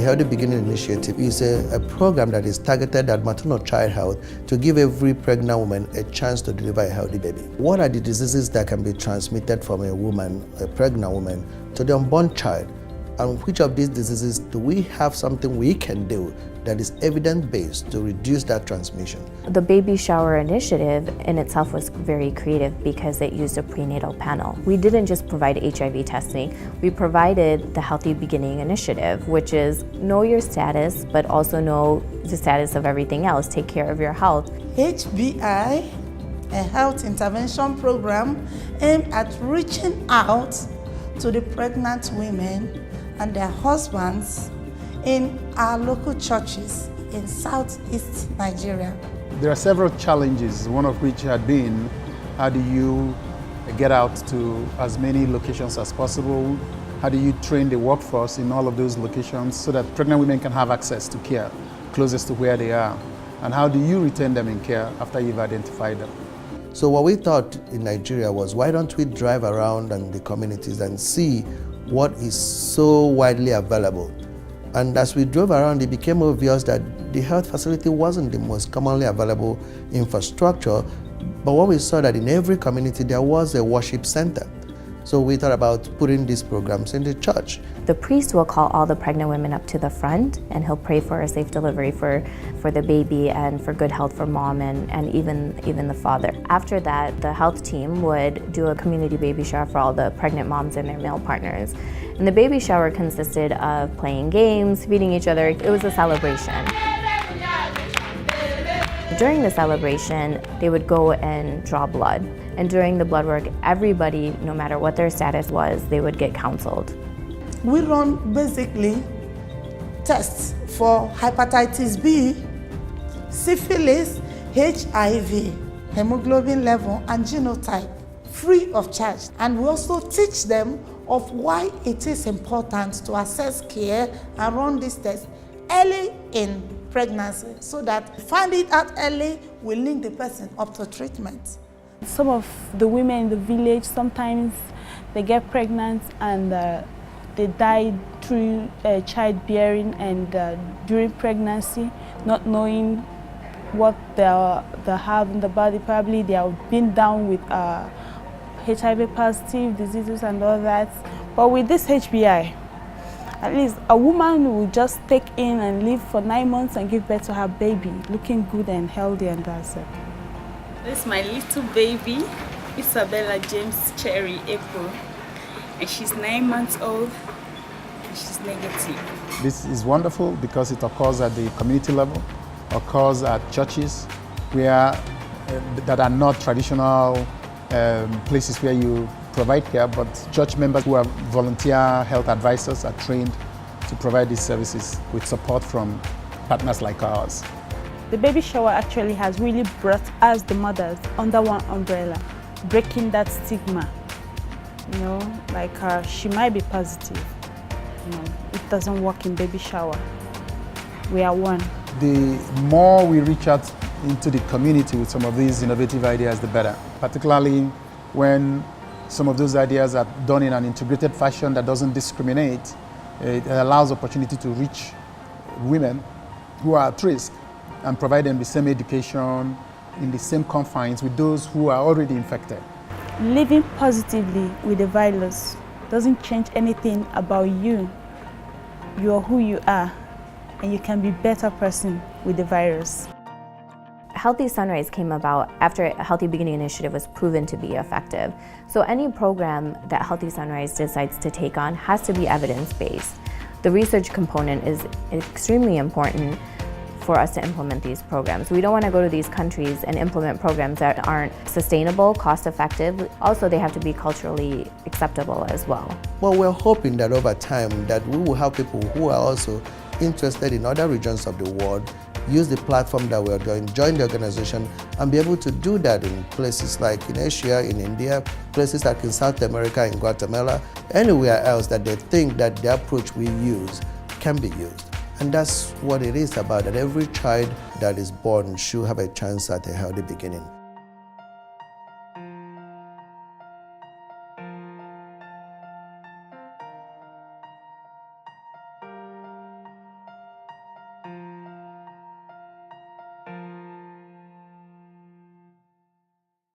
Healthy Beginning Initiative is a program that is targeted at maternal-child health to give every pregnant woman a chance to deliver a healthy baby. What are the diseases that can be transmitted from a pregnant woman, to the unborn child? And which of these diseases do we have something we can do that is evidence-based to reduce that transmission? The baby shower initiative in itself was very creative because it used a prenatal panel. We didn't just provide HIV testing, we provided the Healthy Beginning Initiative, which is know your status, but also know the status of everything else, take care of your health. HBI, a health intervention program aimed at reaching out to the pregnant women and their husbands in our local churches in southeast Nigeria. There are several challenges, one of which had been, how do you get out to as many locations as possible? How do you train the workforce in all of those locations so that pregnant women can have access to care closest to where they are? And how do you retain them in care after you've identified them? So what we thought in Nigeria was, why don't we drive around in the communities and see what is so widely available? And as we drove around, it became obvious that the health facility wasn't the most commonly available infrastructure, but what we saw that in every community there was a worship center. So we thought about putting these programs in the church. The priest will call all the pregnant women up to the front, and he'll pray for a safe delivery for the baby and for good health for mom and even the father. After that, the health team would do a community baby shower for all the pregnant moms and their male partners. And the baby shower consisted of playing games, feeding each other. It was a celebration. During the celebration, they would go and draw blood. And during the blood work, everybody, no matter what their status was, they would get counseled. We run basically tests for hepatitis B, syphilis, HIV, hemoglobin level, and genotype, free of charge. And we also teach them of why it is important to assess care and run these tests early in pregnancy, so that finding it out early will link the person up to treatment. Some of the women in the village, sometimes they get pregnant and they die through childbearing and during pregnancy, not knowing what they have in the body. Probably they have been down with HIV positive diseases and all that. But with this HBI, at least a woman will just take in and live for 9 months and give birth to her baby, looking good and healthy, and that's it. This is my little baby, Isabella James Cherry April, and she's 9 months old, and she's negative. This is wonderful because it occurs at the community level, occurs at churches where that are not traditional places where you provide care, but church members who are volunteer health advisors are trained to provide these services with support from partners like ours. The baby shower actually has really brought us, the mothers, under one umbrella, breaking that stigma. You know, like she might be positive. You know, it doesn't work in baby shower. We are one. The more we reach out into the community with some of these innovative ideas, the better. Particularly when some of those ideas are done in an integrated fashion that doesn't discriminate. It allows opportunity to reach women who are at risk and provide them the same education in the same confines with those who are already infected. Living positively with the virus doesn't change anything about you. You are who you are, and you can be a better person with the virus. Healthy Sunrise came about after a Healthy Beginning Initiative was proven to be effective. So any program that Healthy Sunrise decides to take on has to be evidence-based. The research component is extremely important for us to implement these programs. We don't want to go to these countries and implement programs that aren't sustainable, cost-effective. Also, they have to be culturally acceptable as well. Well, we're hoping that over time that we will have people who are also interested in other regions of the world use the platform that we're doing, join the organization, and be able to do that in places like in Asia, in India, places like in South America, in Guatemala, anywhere else that they think that the approach we use can be used. And that's what it is about, that every child that is born should have a chance at a healthy beginning.